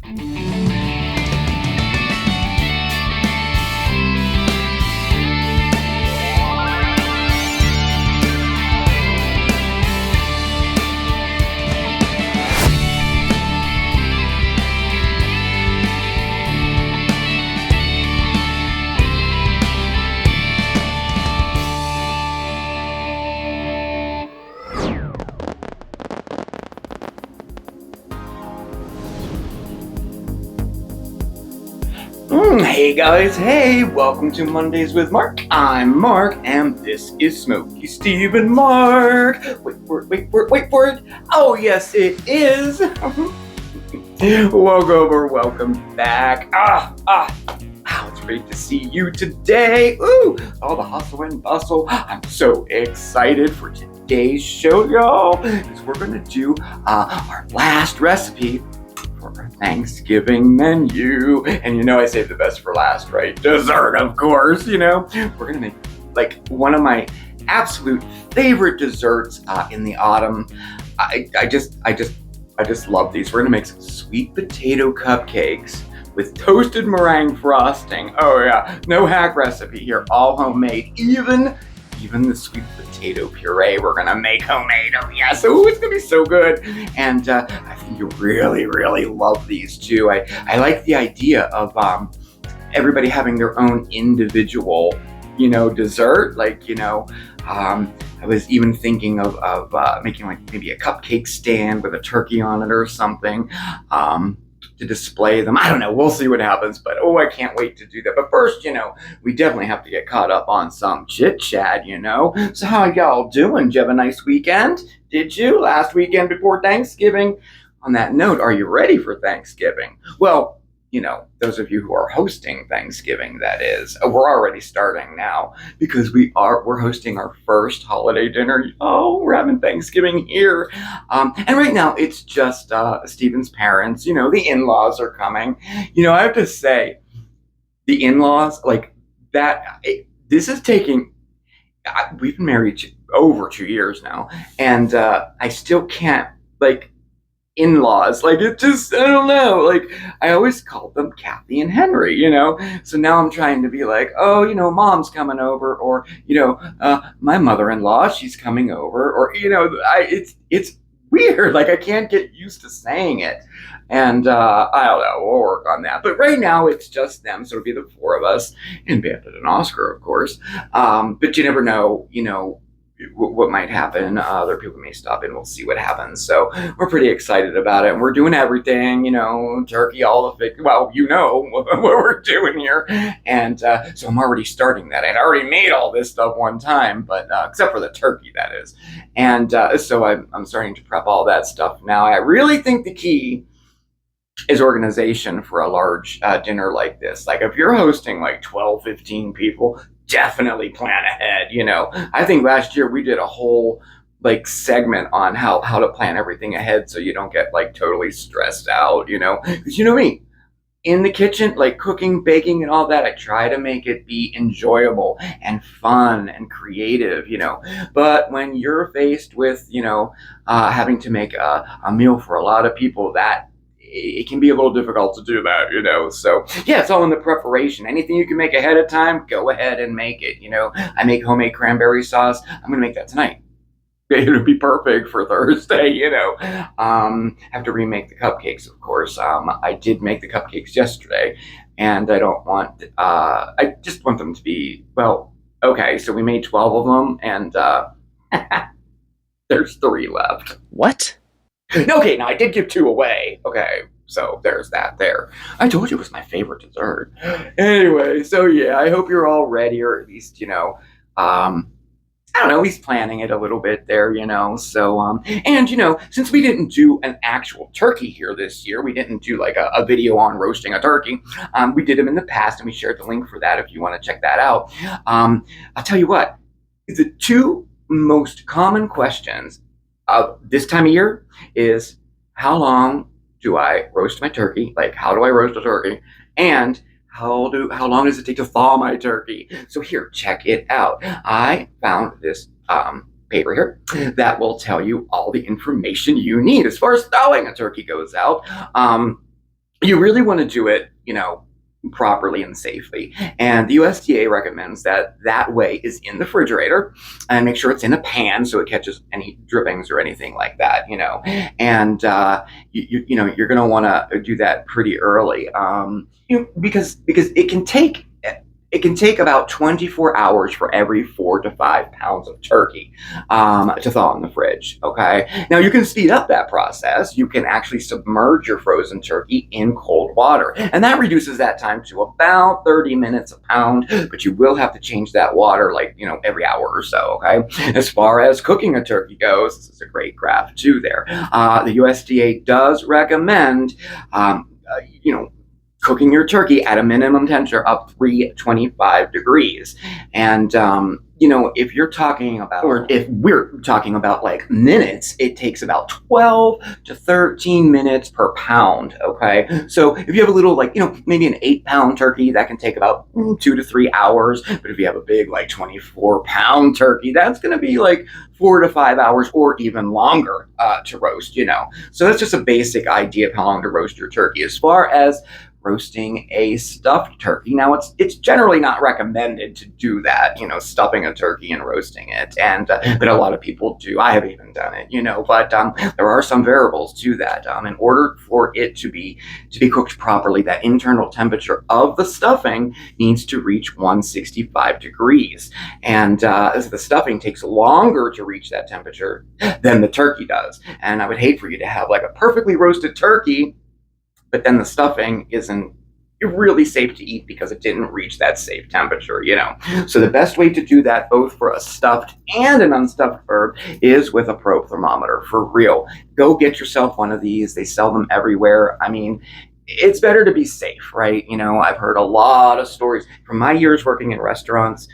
Hey guys, hey, welcome to Mondays with Marc. I'm Marc, and this is Smokeysteveandmarc. Wait for it. Oh yes, it is. Welcome back. It's great to see you today. All the hustle and bustle. I'm so excited for today's show, y'all, because we're gonna do our last recipe for our Thanksgiving menu. And I saved the best for last, right? Dessert, of course. We're gonna make like one of my absolute favorite desserts in the autumn. I just love these. We're gonna make some sweet potato cupcakes with toasted meringue frosting. Oh yeah, no hack recipe here, all homemade. Even the sweet potato puree we're gonna make homemade. Oh yes, it's gonna be so good. And I think you'll really, really love these too. I like the idea of everybody having their own individual, dessert. I was even thinking of making like maybe a cupcake stand with a turkey on it or something. To display them. I don't know. We'll see what happens, but I can't wait to do that. But first, we definitely have to get caught up on some chit chat, So how y'all doing? Did you have a nice weekend? Did you? Last weekend before Thanksgiving? On that note, are you ready for Thanksgiving? Well, those of you who are hosting Thanksgiving, that is, we're already starting now because we're hosting our first holiday dinner. Oh, we're having Thanksgiving here. And right now it's just Steven's parents, the in-laws are coming. I have to say, the in-laws, like that, this is taking, we've been married over 2 years now, and I still can't, in-laws, it just, I don't know, I always called them Kathy and Henry, so now I'm trying to be like, mom's coming over, or my mother-in-law, she's coming over, or it's weird, I can't get used to saying it, and I don't know, we'll work on that, but right now it's just them, so it'll be the four of us, and Bandit and Oscar, of course, but you never know, what might happen. Other people may stop in. We'll see what happens. So we're pretty excited about it. And we're doing everything, turkey, all of it. Well, what we're doing here. And so I'm already starting that. I'd already made all this stuff one time, but except for the turkey, that is. And so I'm starting to prep all that stuff now. I really think the key is organization for a large dinner like this. If you're hosting 12, 15 people, definitely plan ahead. I think last year we did a whole segment on how to plan everything ahead so you don't get totally stressed out, because me, in the kitchen, cooking, baking and all that, I try to make it be enjoyable and fun and creative, but when you're faced with, having to make a meal for a lot of people, that it can be a little difficult to do that, so yeah, it's all in the preparation. Anything you can make ahead of time, go ahead and make it. I make homemade cranberry sauce. I'm gonna make that tonight. It'll be perfect for Thursday, have to remake the cupcakes, of course. I did make the cupcakes yesterday, and I just want them to be, okay, so we made 12 of them, and there's 3 left. What? Okay, now I did give 2 away. Okay, so there's that there. I told you it was my favorite dessert. Anyway, so yeah, I hope you're all ready, or at least, I don't know, he's planning it a little bit there, so, and, since we didn't do an actual turkey here this year, we didn't do a video on roasting a turkey. We did them in the past, and we shared the link for that if you want to check that out. I'll tell you what, the 2 most common questions of this time of year is, how long do I roast my turkey? How do I roast a turkey? And how long does it take to thaw my turkey? So here, check it out. I found this paper here that will tell you all the information you need as far as thawing a turkey goes out. you really want to do it, properly and safely. And the USDA recommends that way is in the refrigerator, and make sure it's in a pan so it catches any drippings or anything like that. And you're going to want to do that pretty early, because it can take about 24 hours for every 4 to 5 pounds of turkey to thaw in the fridge. Okay. Now you can speed up that process. You can actually submerge your frozen turkey in cold water, and that reduces that time to about 30 minutes a pound. But you will have to change that water every hour or so. Okay. As far as cooking a turkey goes, this is a great graph too. There, the USDA does recommend, cooking your turkey at a minimum temperature of 325 degrees. And, if you're talking about, or if we're talking about like minutes, it takes about 12 to 13 minutes per pound. Okay. So if you have a little, maybe an 8-pound turkey, that can take about 2 to 3 hours. But if you have a big, 24-pound turkey, that's going to be 4 to 5 hours or even longer to roast, So that's just a basic idea of how long to roast your turkey. As far as roasting a stuffed turkey. Now, it's generally not recommended to do that, stuffing a turkey and roasting it, but a lot of people do. I have even done it, but there are some variables to that. In order for it to be cooked properly, that internal temperature of the stuffing needs to reach 165 degrees, and as the stuffing takes longer to reach that temperature than the turkey does. And I would hate for you to have a perfectly roasted turkey, but then the stuffing isn't really safe to eat because it didn't reach that safe temperature. So the best way to do that, both for a stuffed and an unstuffed bird, is with a probe thermometer, for real. Go get yourself one of these. They sell them everywhere. I mean, it's better to be safe, right? I've heard a lot of stories from my years working in restaurants.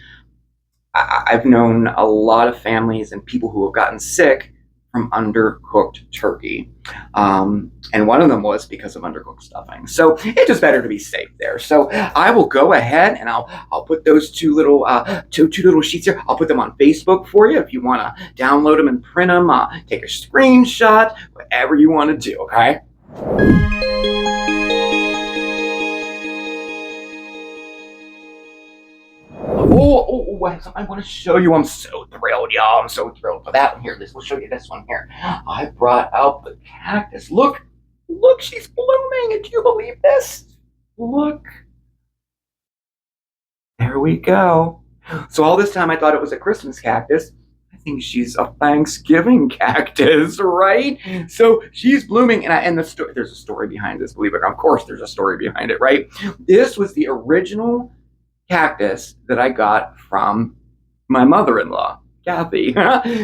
I've known a lot of families and people who have gotten sick from undercooked turkey. And one of them was because of undercooked stuffing. So it's just better to be safe there. So I will go ahead and I'll put those two little sheets here. I'll put them on Facebook for you if you want to download them and print them, take a screenshot, whatever you want to do, okay? I want to show you. I'm so thrilled, y'all. I'm so thrilled for that one here. We'll show you this one here. I brought out the cactus. Look, she's blooming. Do you believe this? Look. There we go. So all this time I thought it was a Christmas cactus. I think she's a Thanksgiving cactus, right? So she's blooming, and there's a story behind this, believe it or not. Of course, there's a story behind it, right? This was the original cactus that I got from my mother-in-law, Kathy.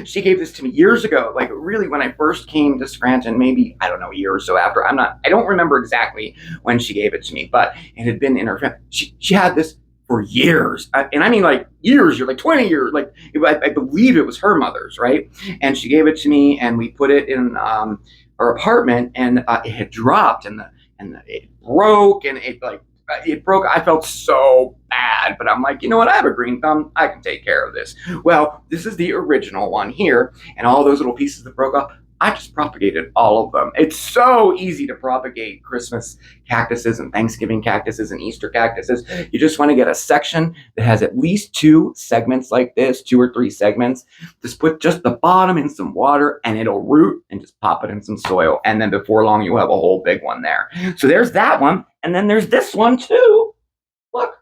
She gave this to me years ago, really when I first came to Scranton, maybe, I don't know, a year or so after. I don't remember exactly when she gave it to me, but it had been in her family. She had this for years. And I mean years, you're 20 years, I believe it was her mother's, right? And she gave it to me, and we put it in our apartment, and it had dropped, and it broke, and it broke. I felt so bad, but I'm like, you know what? I have a green thumb. I can take care of this. Well, this is the original one here, and all those little pieces that broke off, I just propagated all of them. It's so easy to propagate Christmas cactuses and Thanksgiving cactuses and Easter cactuses. You just want to get a section that has at least 2 segments like this, 2 or 3 segments. Just put just the bottom in some water, and it'll root, and just pop it in some soil. And then before long, you'll have a whole big one there. So there's that one. And then there's this one too. Look.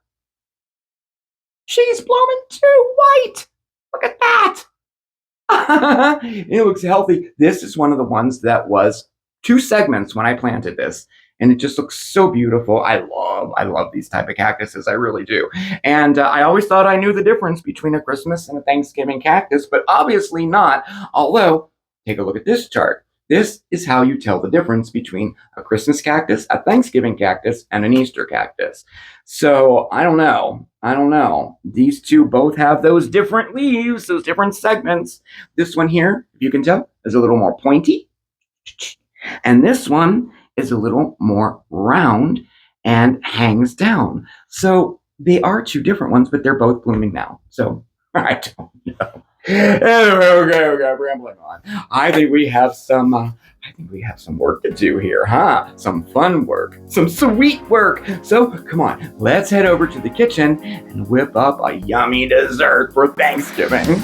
She's blooming too. White. Look at that. It looks healthy. This is one of the ones that was 2 segments when I planted this, and it just looks so beautiful. I love these type of cactuses. I really do. And I always thought I knew the difference between a Christmas and a Thanksgiving cactus, but obviously not. Although, take a look at this chart. This is how you tell the difference between a Christmas cactus, a Thanksgiving cactus, and an Easter cactus. So I don't know. These two both have those different leaves, those different segments. This one here, if you can tell, is a little more pointy. And this one is a little more round and hangs down. So they are 2 different ones, but they're both blooming now. So I don't know. Okay, I'm rambling on. I think we have some. Work to do here, huh? Some fun work, some sweet work. So come on, let's head over to the kitchen and whip up a yummy dessert for Thanksgiving.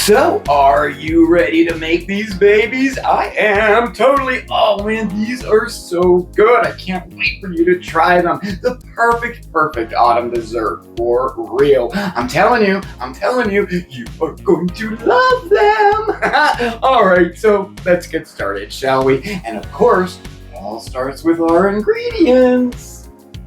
So, are you ready to make these babies? I am totally. Oh man, these are so good. I can't wait for you to try them. The perfect autumn dessert for real. I'm telling you, you are going to love them. All right, so let's get started, shall we? And of course, it all starts with our ingredients.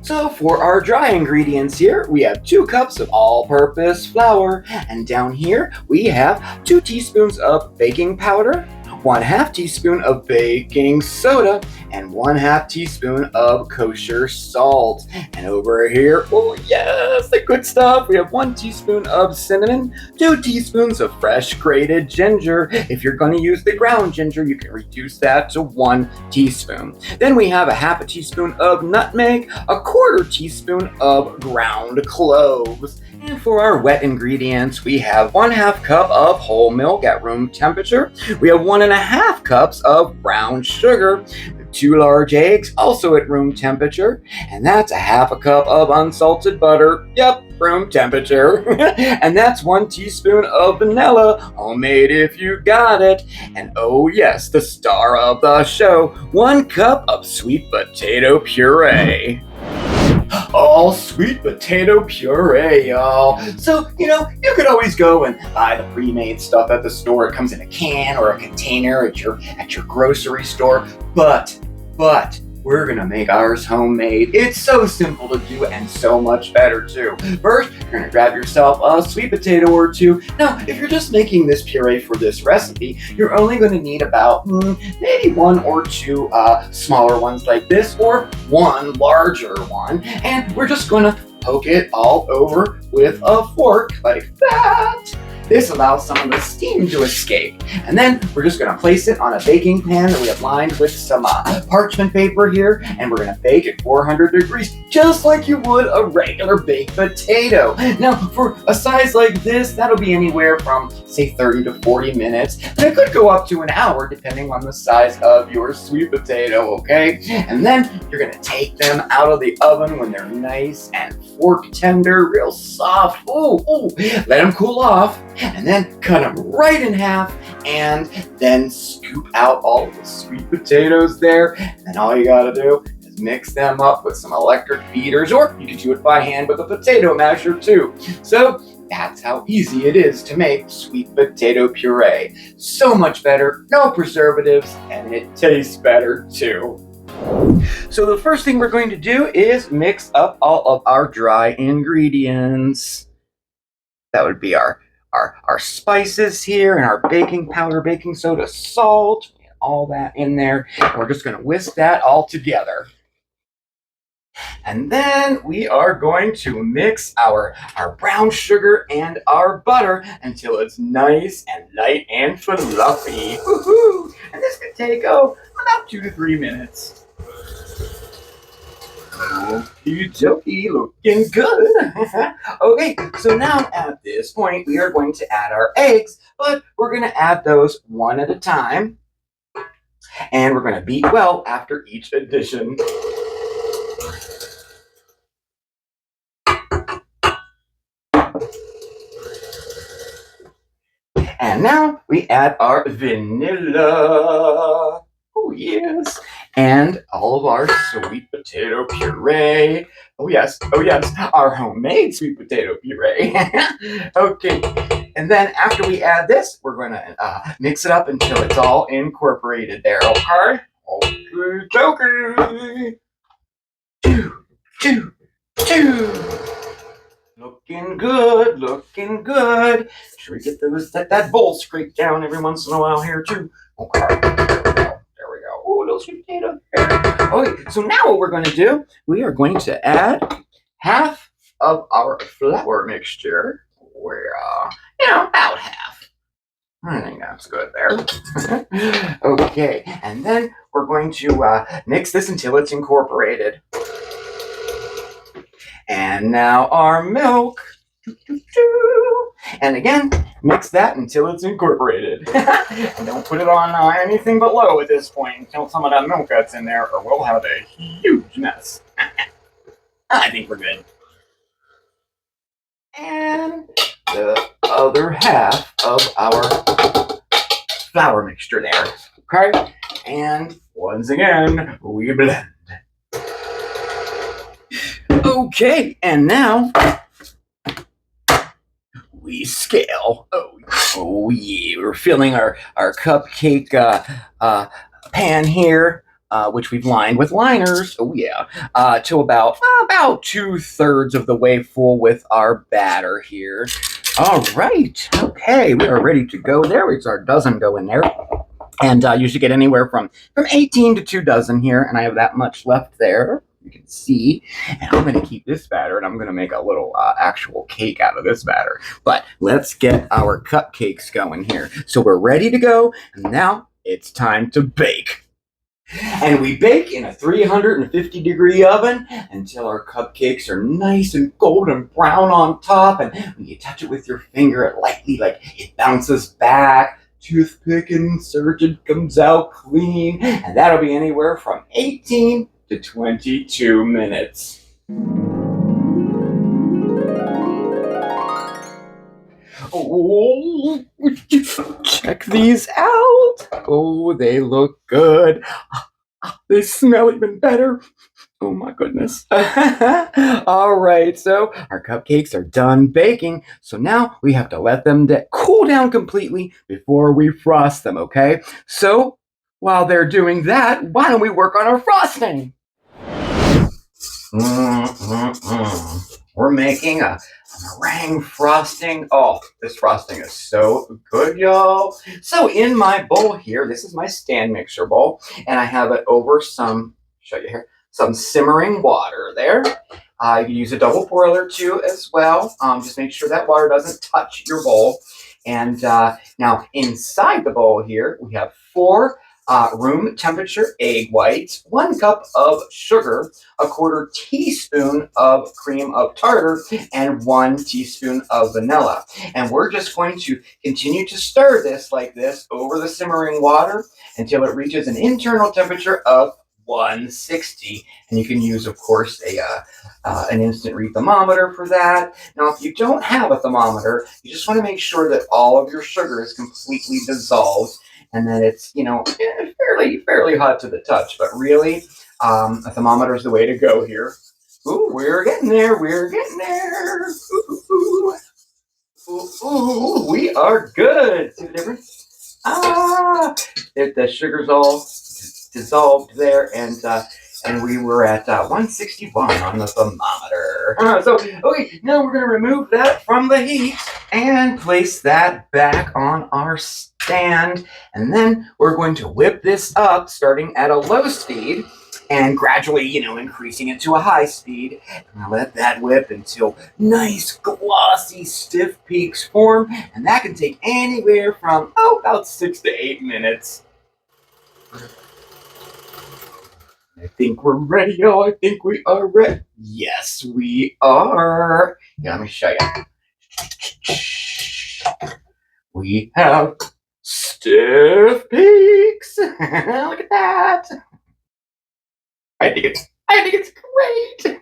So for our dry ingredients here, we have 2 cups of all-purpose flour, and down here we have 2 teaspoons of baking powder, 1/2 teaspoon of baking soda, and 1/2 teaspoon of kosher salt. And over here, oh yes, the good stuff, we have 1 teaspoon of cinnamon, 2 teaspoons of fresh grated ginger. If you're going to use the ground ginger, you can reduce that to 1 teaspoon. Then we have 1/2 teaspoon of nutmeg, 1/4 teaspoon of ground cloves. And for our wet ingredients, we have 1/2 cup of whole milk at room temperature. We have 1.5 cups of brown sugar, 2 large eggs, also at room temperature, and that's 1/2 cup of unsalted butter. Yep, room temperature. And that's 1 teaspoon of vanilla, homemade if you got it. And oh yes, the star of the show, 1 cup of sweet potato puree. All sweet potato puree, y'all. So, you could always go and buy the pre-made stuff at the store. It comes in a can or a container at your grocery store. But we're gonna make ours homemade. It's so simple to do and so much better too. First, you're gonna grab yourself a sweet potato or 2. Now, if you're just making this puree for this recipe, you're only gonna need about maybe 1 or 2 smaller ones like this, or 1 larger one. And we're just gonna poke it all over with a fork like that. This allows some of the steam to escape. And then we're just gonna place it on a baking pan that we have lined with some parchment paper here, and we're gonna bake at 400 degrees, just like you would a regular baked potato. Now, for a size like this, that'll be anywhere from, say, 30 to 40 minutes. And it could go up to an hour, depending on the size of your sweet potato, okay? And then you're gonna take them out of the oven when they're nice and fork tender, real soft. Ooh, let them cool off. And then cut them right in half, and then scoop out all of the sweet potatoes there. And then all you gotta do is mix them up with some electric beaters, or you can do it by hand with a potato masher too. So that's how easy it is to make sweet potato puree. So much better, no preservatives, and it tastes better too. So the first thing we're going to do is mix up all of our dry ingredients. That would be our spices here, and our baking powder, baking soda, salt, and all that in there. And we're just going to whisk that all together. And then we are going to mix our brown sugar and our butter until it's nice and light and fluffy. Woohoo! And this could take about 2 to 3 minutes. Okie dokie, looking good. Okay, so now at this point, we are going to add our eggs, but we're going to add those one at a time. And we're going to beat well after each addition. And now we add our vanilla. Oh, yes. And all of our sweet potato puree. Oh, yes. Our homemade sweet potato puree. Okay. And then after we add this, we're going to mix it up until it's all incorporated there. Okay? Okay. Two. Looking good. Should we get that bowl scraped down every once in a while here too? Okay. There we go. Oh, little sweet potato there. Okay, so now what we're going to do, we are going to add half of our flour mixture. We're, about half. I think that's good there. Okay, and then we're going to mix this until it's incorporated. And now our milk. And again, mix that until it's incorporated. And don't put it on anything but low at this point until some of that milk gets in there, or we'll have a huge mess. I think we're good. And the other half of our flour mixture there. Okay? And once again, we blend. Okay, and now we scale. Oh yeah, we're filling our cupcake pan here, which we've lined with liners. Oh yeah, to about 2/3 of the way full with our batter here. All right, okay, we are ready to go. There is our dozen go in there. And you should get anywhere from 18 to 2 dozen here, and I have that much left there. You can see, and I'm going to keep this batter, and I'm going to make a little actual cake out of this batter. But let's get our cupcakes going here. So we're ready to go, and now it's time to bake. And we bake in a 350-degree oven until our cupcakes are nice and golden brown on top. And when you touch it with your finger, it lightly, it bounces back. Toothpick inserted, comes out clean, and that'll be anywhere from 18 to 22 minutes. Oh, check these out. Oh, they look good. They smell even better. Oh my goodness. All right, so our cupcakes are done baking. So now we have to let them cool down completely before we frost them, okay? So while they're doing that, why don't we work on our frosting? We're making a meringue frosting. Oh, this frosting is so good, y'all. So in my bowl here, this is my stand mixer bowl, and I have it over some simmering water there. You can use a double boiler too as well. Just make sure that water doesn't touch your bowl. And now inside the bowl here, we have 4 room temperature egg whites, 1 cup of sugar, 1/4 teaspoon of cream of tartar, and 1 teaspoon of vanilla. And we're just going to continue to stir this like this over the simmering water until it reaches an internal temperature of 160. And you can use, of course, an instant read thermometer for that. Now, if you don't have a thermometer, you just want to make sure that all of your sugar is completely dissolved and that it's, fairly hot to the touch. But really, a thermometer is the way to go here. Ooh, we're getting there. Ooh, we are good. See the difference? The sugar's all dissolved there, and we were at 161 on the thermometer. Okay, now we're going to remove that from the heat and place that back on our stand. And then we're going to whip this up, starting at a low speed and gradually, increasing it to a high speed. And let that whip until nice, glossy, stiff peaks form. And that can take anywhere from, about 6 to 8 minutes. I think we're ready, y'all. I think we are ready. Yes, we are. Yeah, let me show you. We have stiff peaks. Look at that. I think it's great.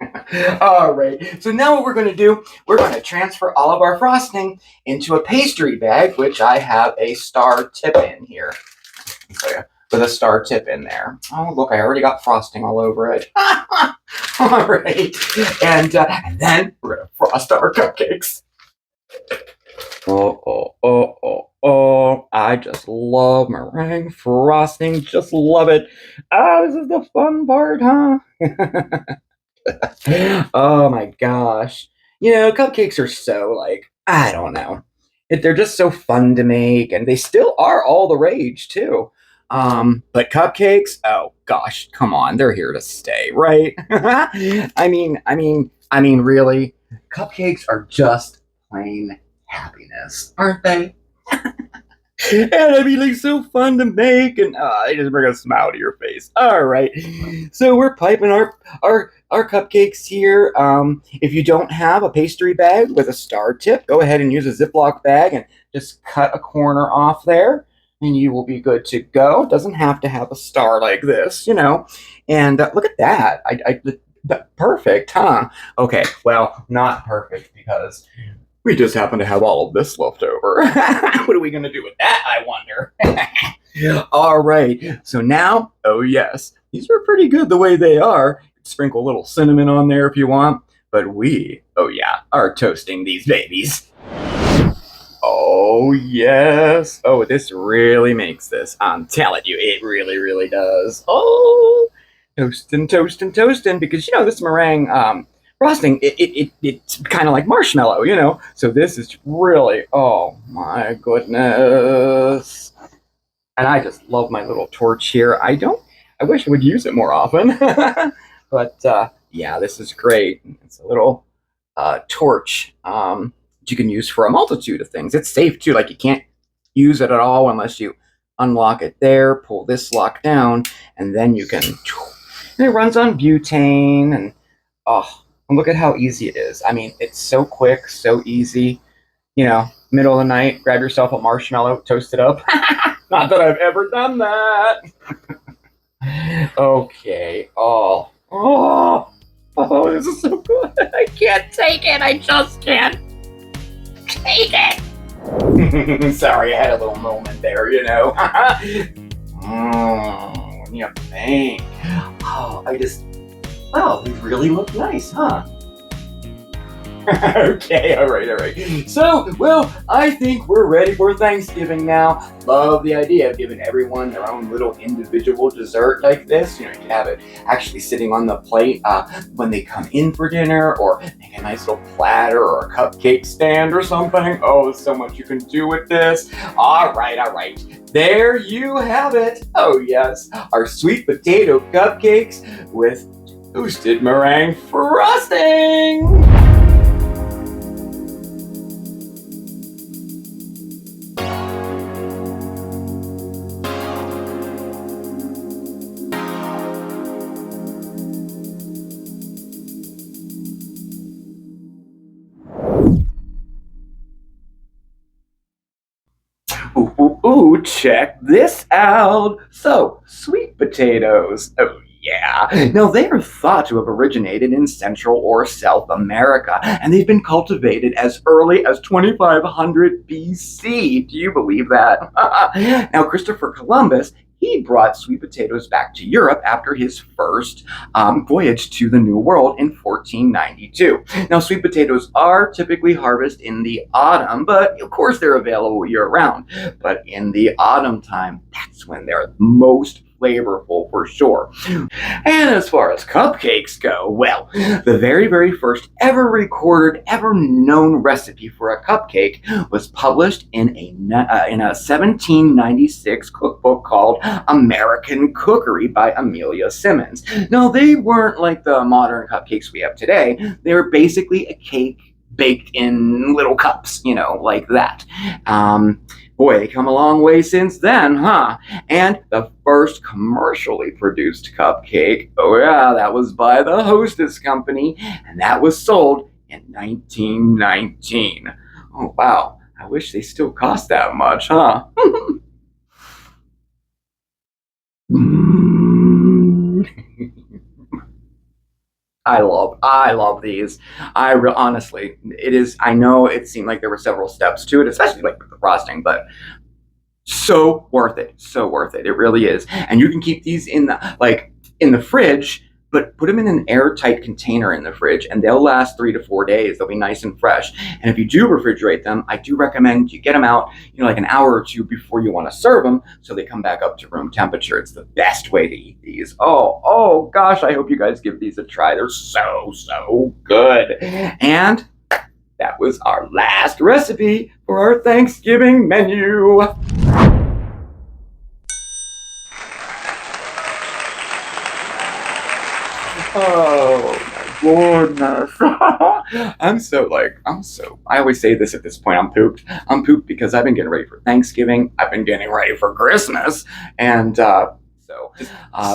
All right. So now what we're going to do, we're going to transfer all of our frosting into a pastry bag, which I have a star tip in here. Let me show you. With a star tip in there. Oh, look, I already got frosting all over it. All right. And then we're going to frost our cupcakes. Oh. I just love meringue frosting. Just love it. This is the fun part, huh? Oh, my gosh. Cupcakes are so, I don't know. They're just so fun to make, and they still are all the rage, too. But cupcakes, oh gosh, come on, they're here to stay, right? I mean, really, Cupcakes are just plain happiness, aren't they? And I mean, like, so fun to make, and they just bring a smile to your face. All right, so we're piping our cupcakes here. If you don't have a pastry bag with a star tip, go ahead and use a Ziploc bag and just cut a corner off there, and you will be good to go. Doesn't have to have a star like this, you know. And look at that. Perfect, huh? Okay, well, not perfect because we just happen to have all of this left over. What are we going to do with that, I wonder? All right. So now, oh yes, these are pretty good the way they are. Sprinkle a little cinnamon on there if you want. But we, oh yeah, are toasting these babies. Oh yes. Oh, this really makes this. I'm telling you, it really, really does. Oh, toasting, toasting, toasting. Because you know this meringue frosting, it's kind of like marshmallow, you know. So this is really, oh my goodness. And I just love my little torch here. I wish I would use it more often. But yeah, this is great. It's a little torch that you can use for a multitude of things. It's safe too. Like you can't use it at all unless you unlock it there, pull this lock down, and then you can. And it runs on butane, and oh, and look at how easy it is. I mean, it's so quick, so easy. You know, middle of the night, grab yourself a marshmallow, toast it up. Not that I've ever done that. Okay. Oh, this is so good. I can't take it. I just can't take it. Sorry, I had a little moment there, you know. When you think. Oh, wow, these really look nice, huh? Okay, all right. So, well, I think we're ready for Thanksgiving now. Love the idea of giving everyone their own little individual dessert like this. You know, you can have it actually sitting on the plate when they come in for dinner, or make a nice little platter or a cupcake stand or something. Oh, there's so much you can do with this. All right. There you have it. Oh, yes, our sweet potato cupcakes with toasted meringue frosting. Ooh, check this out. So, sweet potatoes. Oh, yeah. Now, they are thought to have originated in Central or South America, and they've been cultivated as early as 2500 BC. Do you believe that? Now, Christopher Columbus, he brought sweet potatoes back to Europe after his first voyage to the New World in 1492. Now, sweet potatoes are typically harvested in the autumn, but of course they're available year-round. But in the autumn time, that's when they're most flavorful for sure. And as far as cupcakes go, well, the very, very first ever recorded, ever known recipe for a cupcake was published in a 1796 cookbook called American Cookery by Amelia Simmons. Now, they weren't like the modern cupcakes we have today. They were basically a cake baked in little cups, you know, like that. Boy, they come a long way since then, huh? And the first commercially produced cupcake, oh yeah, that was by the Hostess Company, and that was sold in 1919. Oh wow, I wish they still cost that much, huh? I love these. Honestly, it is. I know it seemed like there were several steps to it, especially like with the frosting, but so worth it. So worth it. It really is. And you can keep these in the fridge, but put them in an airtight container in the fridge, and they'll last 3 to 4 days. They'll be nice and fresh. And if you do refrigerate them, I do recommend you get them out, you know, like an hour or two before you want to serve them, so they come back up to room temperature. It's the best way to eat these. Oh gosh, I hope you guys give these a try. They're so good. And that was our last recipe for our Thanksgiving menu. Oh my goodness. I always say this at this point, I'm pooped. I'm pooped because I've been getting ready for Thanksgiving. I've been getting ready for Christmas. And,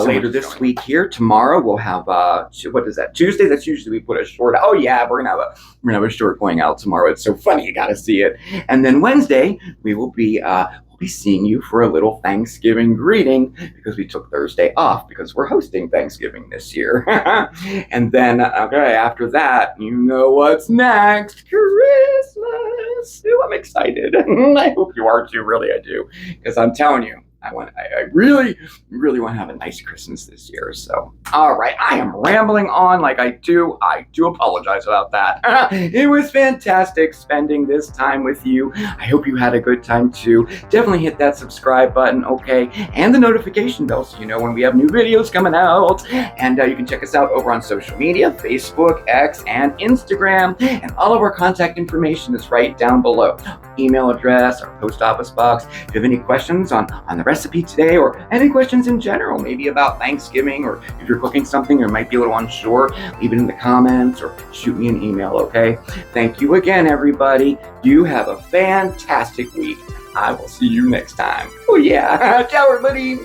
later this week here, tomorrow we'll have what is that? Tuesday. That's usually we put a short. Oh yeah, we're gonna have a short going out tomorrow. It's so funny, you got to see it. And then Wednesday we will be seeing you for a little Thanksgiving greeting because we took Thursday off because we're hosting Thanksgiving this year. And then after that, you know what's next? Christmas. Ooh, I'm excited. I hope you are too. Really, I do, because I'm telling you, I really, really want to have a nice Christmas this year. So, all right, I am rambling on like I do. I do apologize about that. It was fantastic spending this time with you. I hope you had a good time too. Definitely hit that subscribe button, okay? And the notification bell so you know when we have new videos coming out. And you can check us out over on social media, Facebook, X, and Instagram. And all of our contact information is right down below. Email address, our post office box. If you have any questions on the recipe today or any questions in general, maybe about Thanksgiving, or if you're cooking something or might be a little unsure, leave it in the comments or shoot me an email, okay? Thank you again, everybody. You have a fantastic week. I will see you next time. Oh yeah, ciao everybody.